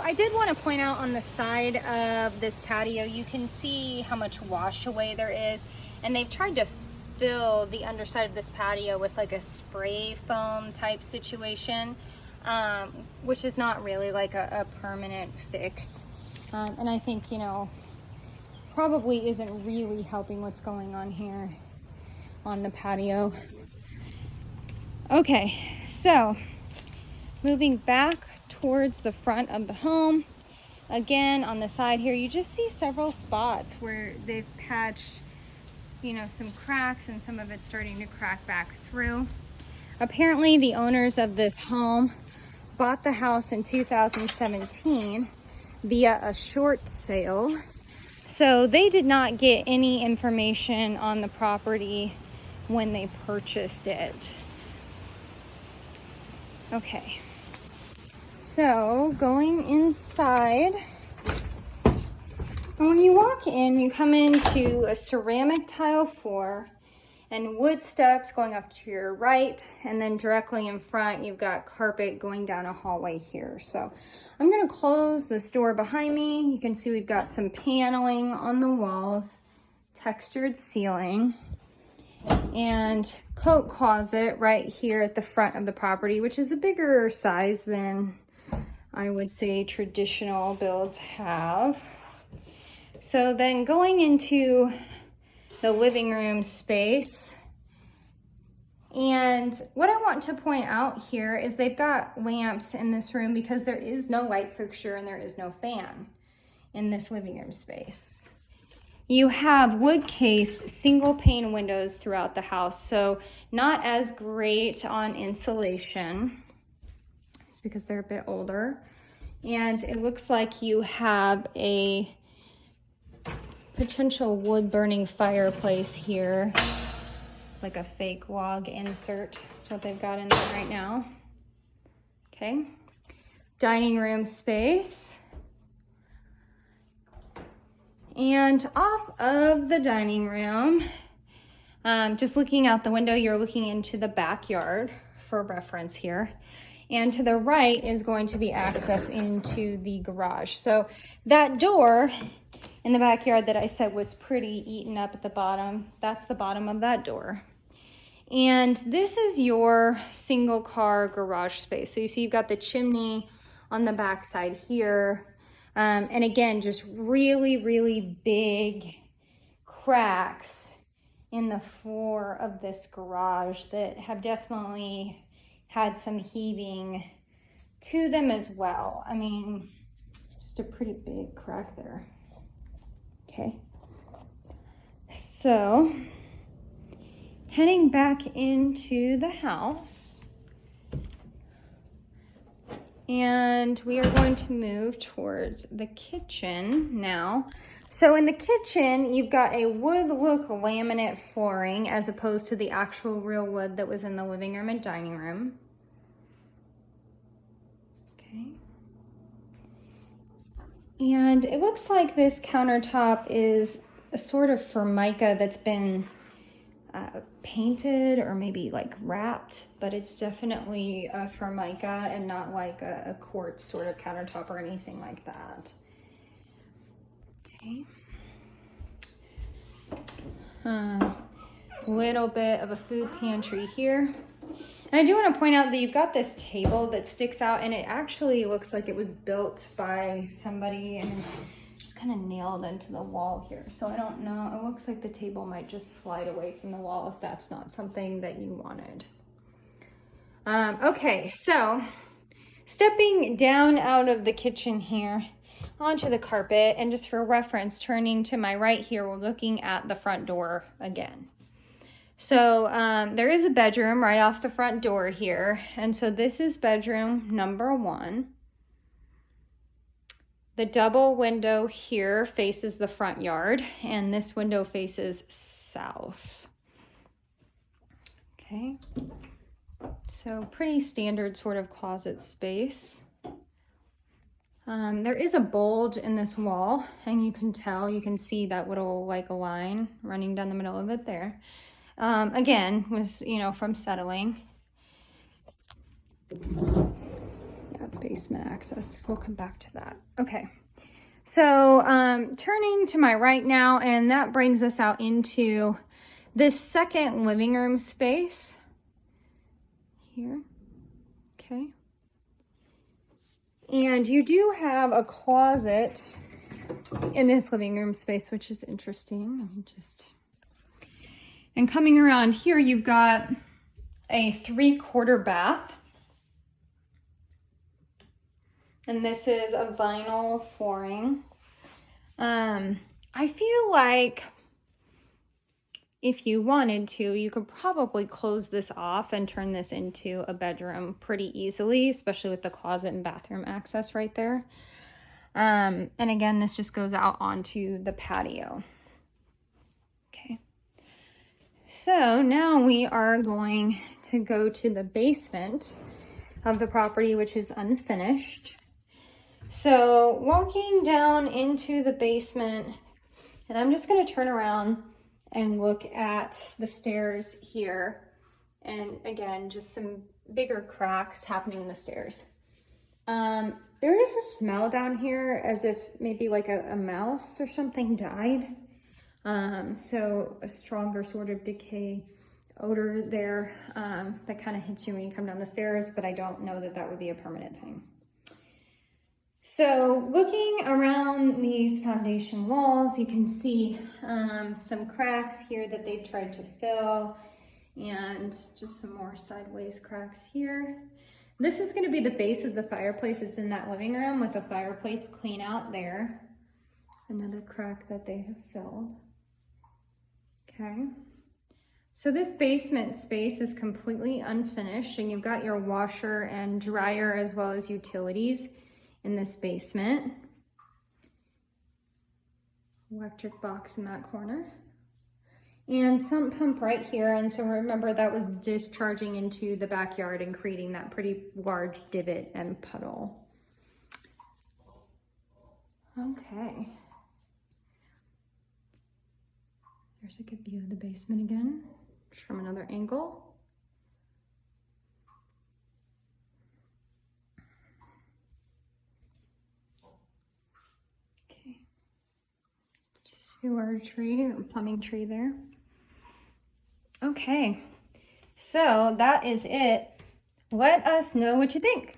I did want to point out on the side of this patio, you can see how much wash away there is, and they've tried to fill the underside of this patio with like a spray foam type situation, which is not really like a permanent fix. And I think, you know, probably isn't really helping what's going on here on the patio. Okay, so moving back towards the front of the home, again on the side here, you just see several spots where they've patched, you know, some cracks, and some of it's starting to crack back through. Apparently the owners of this home bought the house in 2017 via a short sale, so they did not get any information on the property when they purchased it. Okay, so going inside, and when you walk in, you come into a ceramic tile floor and wood steps going up to your right, and then directly in front you've got carpet going down a hallway here. So I'm going to close this door behind me. You can see we've got some paneling on the walls, textured ceiling, and coat closet right here at the front of the property, which is a bigger size than I would say traditional builds have. So then going into the living room space, and what I want to point out here is they've got lamps in this room because there is no light fixture and there is no fan in this living room space. You have wood cased single pane windows throughout the house, so not as great on insulation just because they're a bit older. And it looks like you have a potential wood burning fireplace here. It's like a fake log insert. That's what they've got in there right now. Okay. Dining room space. And off of the dining room, just looking out the window, you're looking into the backyard for reference here. And to the right is going to be access into the garage. So that door in the backyard that I said was pretty eaten up at the bottom, that's the bottom of that door. And this is your single car garage space. So you see you've got the chimney on the back side here. And again, just really, really big cracks in the floor of this garage that have definitely had some heaving to them as well. I mean, just a pretty big crack there. Okay, so heading back into the house, and we are going to move towards the kitchen now. So in the kitchen, you've got a wood look laminate flooring as opposed to the actual real wood that was in the living room and dining room. Okay. And it looks like this countertop is a sort of formica that's been painted or maybe like wrapped, but it's definitely a formica and not like a quartz sort of countertop or anything like that. Okay. Little bit of a food pantry here. And I do want to point out that you've got this table that sticks out, and it actually looks like it was built by somebody, and it's just kind of nailed into the wall here. So I don't know, it looks like the table might just slide away from the wall if that's not something that you wanted. Okay, so stepping down out of the kitchen here onto the carpet, and just for reference, turning to my right here, we're looking at the front door again. So there is a bedroom right off the front door here. And so this is bedroom number 1. The double window here faces the front yard, and this window faces south. Okay. So pretty standard sort of closet space. There is a bulge in this wall, and you can see that little like a line running down the middle of it there. Again, was, from settling. Yeah, got the basement access. We'll come back to that. Okay. So turning to my right now, and that brings us out into this second living room space here. Okay. And you do have a closet in this living room space, which is interesting. And coming around here, you've got a 3/4 bath. And this is a vinyl flooring. I feel like if you wanted to, you could probably close this off and turn this into a bedroom pretty easily, especially with the closet and bathroom access right there. And again, this just goes out onto the patio. Okay. So now we are going to go to the basement of the property, which is unfinished. So walking down into the basement, and I'm just going to turn around and look at the stairs here. And again, just some bigger cracks happening in the stairs. There is a smell down here as if maybe like a mouse or something died. So a stronger sort of decay odor there that kind of hits you when you come down the stairs, but I don't know that that would be a permanent thing. So looking around these foundation walls, you can see some cracks here that they've tried to fill, and just some more sideways cracks here. This is going to be the base of the fireplace. It's in that living room with a fireplace clean out there. Another crack that they have filled. Okay. So this basement space is completely unfinished, and you've got your washer and dryer as well as utilities in this basement. Electric box in that corner. And sump pump right here. And so remember, that was discharging into the backyard and creating that pretty large divot and puddle. Okay. There's a good view of the basement again, from another angle. Okay. Sewer tree, or plumbing tree there. Okay, so that is it. Let us know what you think.